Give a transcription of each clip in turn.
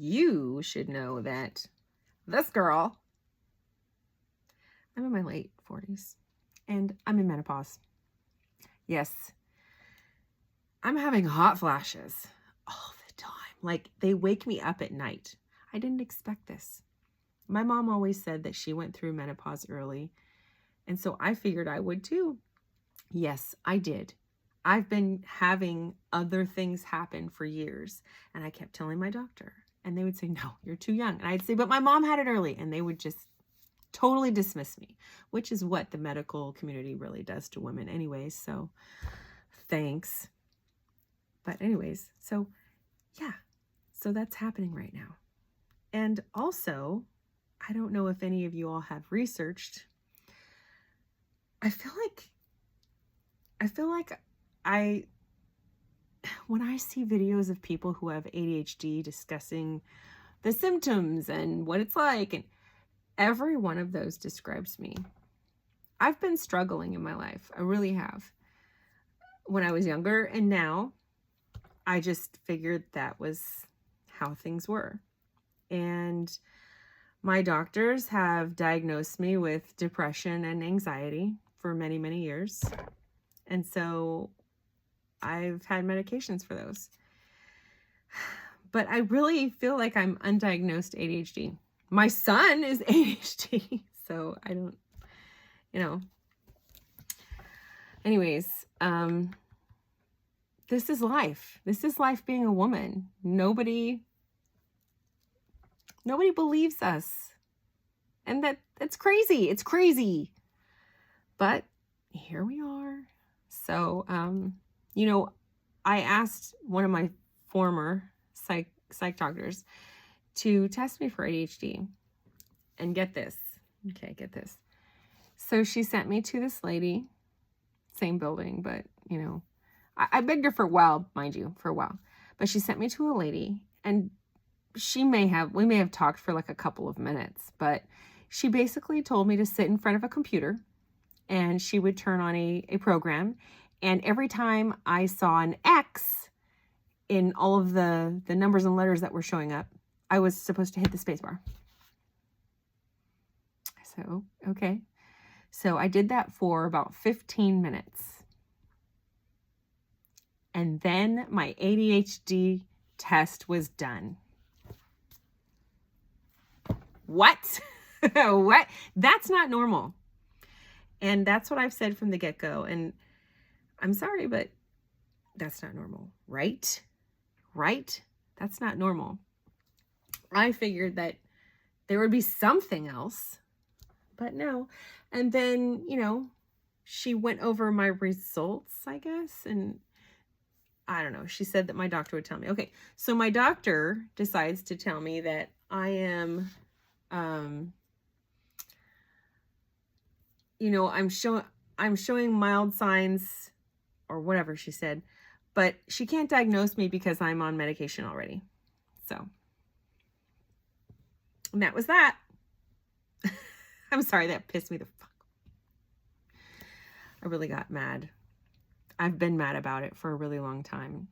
you should know that this girl, I'm in my late 40s and I'm in menopause. Yes, I'm having hot flashes all the time. Like, they wake me up at night. I didn't expect this. My mom always said that she went through menopause early, and so I figured I would too. Yes, I did. I've been having other things happen for years, and I kept telling my doctor, and they would say, no, you're too young. And I'd say, but my mom had it early, and they would just totally dismiss me, which is what the medical community really does to women anyways. So thanks. But anyways, so yeah, so that's happening right now. And also, I don't know if any of you all have researched. I feel like when I see videos of people who have ADHD discussing the symptoms and what it's like, and every one of those describes me. I've been struggling in my life. I really have. When I was younger, and now I just figured that was how things were. And my doctors have diagnosed me with depression and anxiety for many, many years. And so I've had medications for those. But I really feel like I'm undiagnosed ADHD. My son is ADHD, so I don't, Anyways, this is life. This is life being a woman. Nobody believes us. And that's crazy. It's crazy. But here we are. So, I asked one of my former psych doctors to test me for ADHD. And get this. Okay, get this. So she sent me to this lady, same building, but, I begged her for a while, mind you, But she sent me to a lady, and we may have talked for like a couple of minutes, but she basically told me to sit in front of a computer, and she would turn on a program. And every time I saw an X in all of the numbers and letters that were showing up, I was supposed to hit the space bar. So, okay. So I did that for about 15 minutes. And then my ADHD test was done. What? What? That's not normal. And that's what I've said from the get-go. And I'm sorry, but that's not normal, right? Right? That's not normal. I figured that there would be something else, but no. And then, she went over my results, I guess. And I don't know. She said that my doctor would tell me. Okay. So my doctor decides to tell me that I am, I'm showing mild signs or whatever she said, but she can't diagnose me because I'm on medication already. So, and that was that. I'm sorry, that pissed me the fuck. I really got mad. I've been mad about it for a really long time.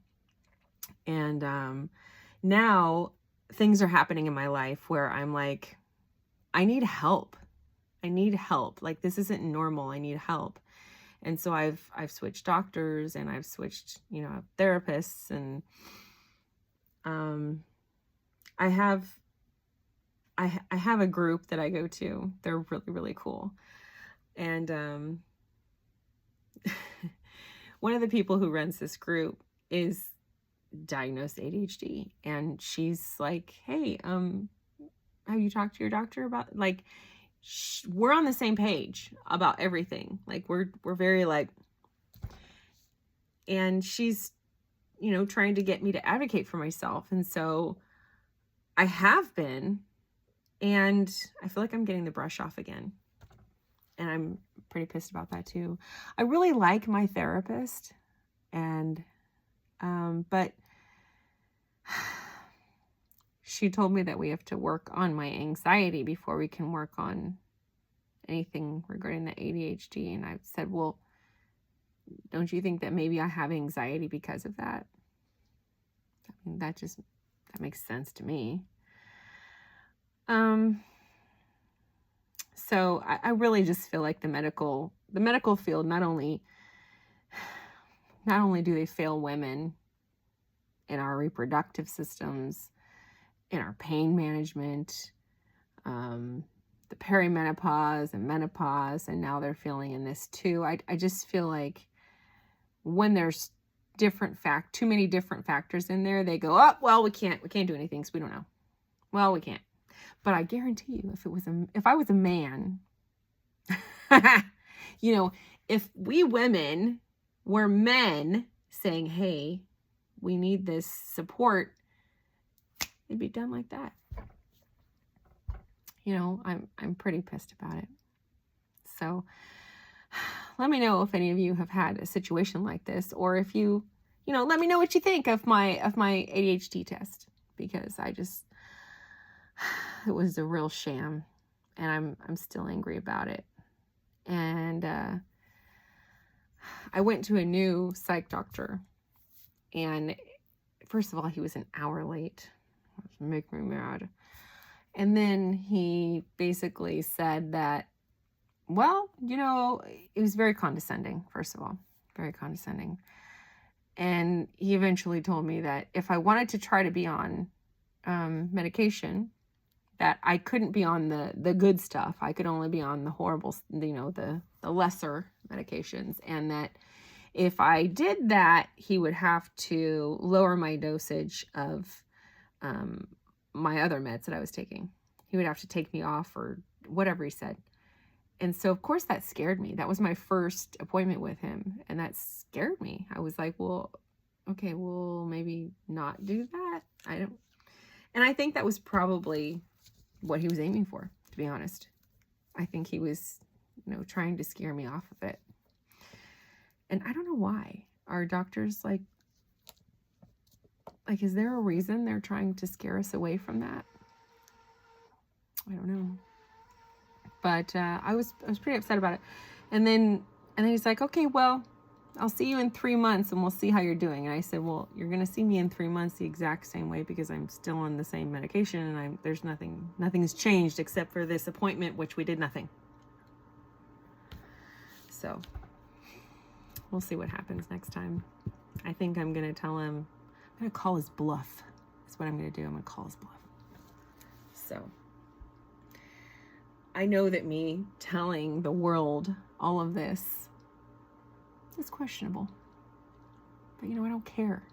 And now things are happening in my life where I'm like, I need help. Like, this isn't normal. I need help. And so I've switched doctors, and I've switched, therapists, and I have a group that I go to. They're really, really cool. And one of the people who runs this group is diagnosed ADHD, and she's like, hey, have you talked to your doctor about, like, we're on the same page about everything. Like, we're very like, and she's, trying to get me to advocate for myself. And so I have been, and I feel like I'm getting the brush off again. And I'm pretty pissed about that too. I really like my therapist, and, but she told me that we have to work on my anxiety before we can work on anything regarding the ADHD. And I said, well, don't you think that maybe I have anxiety because of that? I mean, that makes sense to me. So I really just feel like the medical field, not only do they fail women in our reproductive systems, in our pain management, the perimenopause and menopause, and now they're failing in this too. I just feel like when there's too many different factors in there, they go, oh, well, we can't do anything because we don't know. Well, we can't. But I guarantee you, if I was a man, you know, if we women were men saying, hey, we need this support, it'd be done like that. You know, I'm pretty pissed about it. So let me know if any of you have had a situation like this, or if you know, let me know what you think of my ADHD test, because it was a real sham, and I'm still angry about it. And I went to a new psych doctor, and first of all, he was an hour late. It was making me mad. And then he basically said that, well, you know, it was very condescending, first of all, very condescending. And he eventually told me that if I wanted to try to be on medication, that I couldn't be on the good stuff. I could only be on the horrible, you know, the lesser medications. And that if I did that, he would have to lower my dosage of my other meds that I was taking. He would have to take me off or whatever he said. And so, of course, that scared me. That was my first appointment with him, and that scared me. I was like, well, okay, well, maybe not do that. And I think that was probably what he was aiming for, to be honest. I think he was, you know, trying to scare me off of it. And I don't know why. Are doctors like, is there a reason they're trying to scare us away from that? I don't know. But I was pretty upset about it. And then he's like, okay, well, I'll see you in 3 months and we'll see how you're doing. And I said, well, you're going to see me in 3 months the exact same way, because I'm still on the same medication, and there's nothing's changed except for this appointment, which we did nothing. So we'll see what happens next time. I think I'm going to tell him, I'm going to call his bluff. That's what I'm going to do. I'm going to call his bluff. So I know that me telling the world all of this is questionable, but you know, I don't care.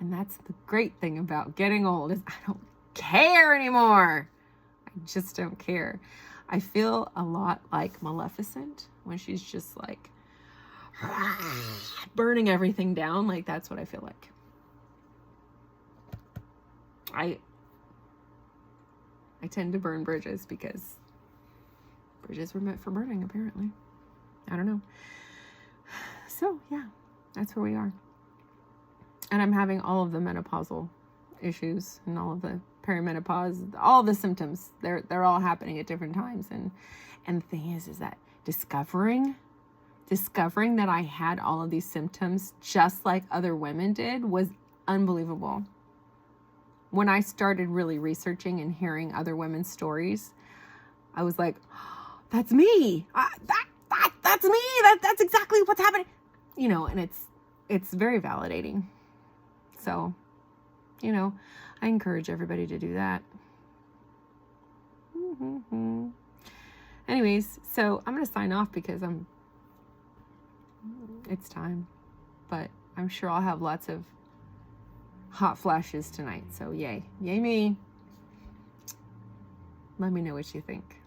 And that's the great thing about getting old, is I don't care anymore. I just don't care. I feel a lot like Maleficent when she's just like burning everything down. Like, that's what I feel like. I tend to burn bridges because bridges were meant for burning, apparently. I don't know. So, yeah, that's where we are. And I'm having all of the menopausal issues and all of the perimenopause, all the symptoms. They're all happening at different times. And the thing is that discovering that I had all of these symptoms just like other women did was unbelievable. When I started really researching and hearing other women's stories, I was like, oh, that's me. That's me. That's exactly what's happening. You know, and it's very validating. So, you know, I encourage everybody to do that. Anyways, so I'm going to sign off because it's time. But I'm sure I'll have lots of hot flashes tonight. So yay me. Let me know what you think.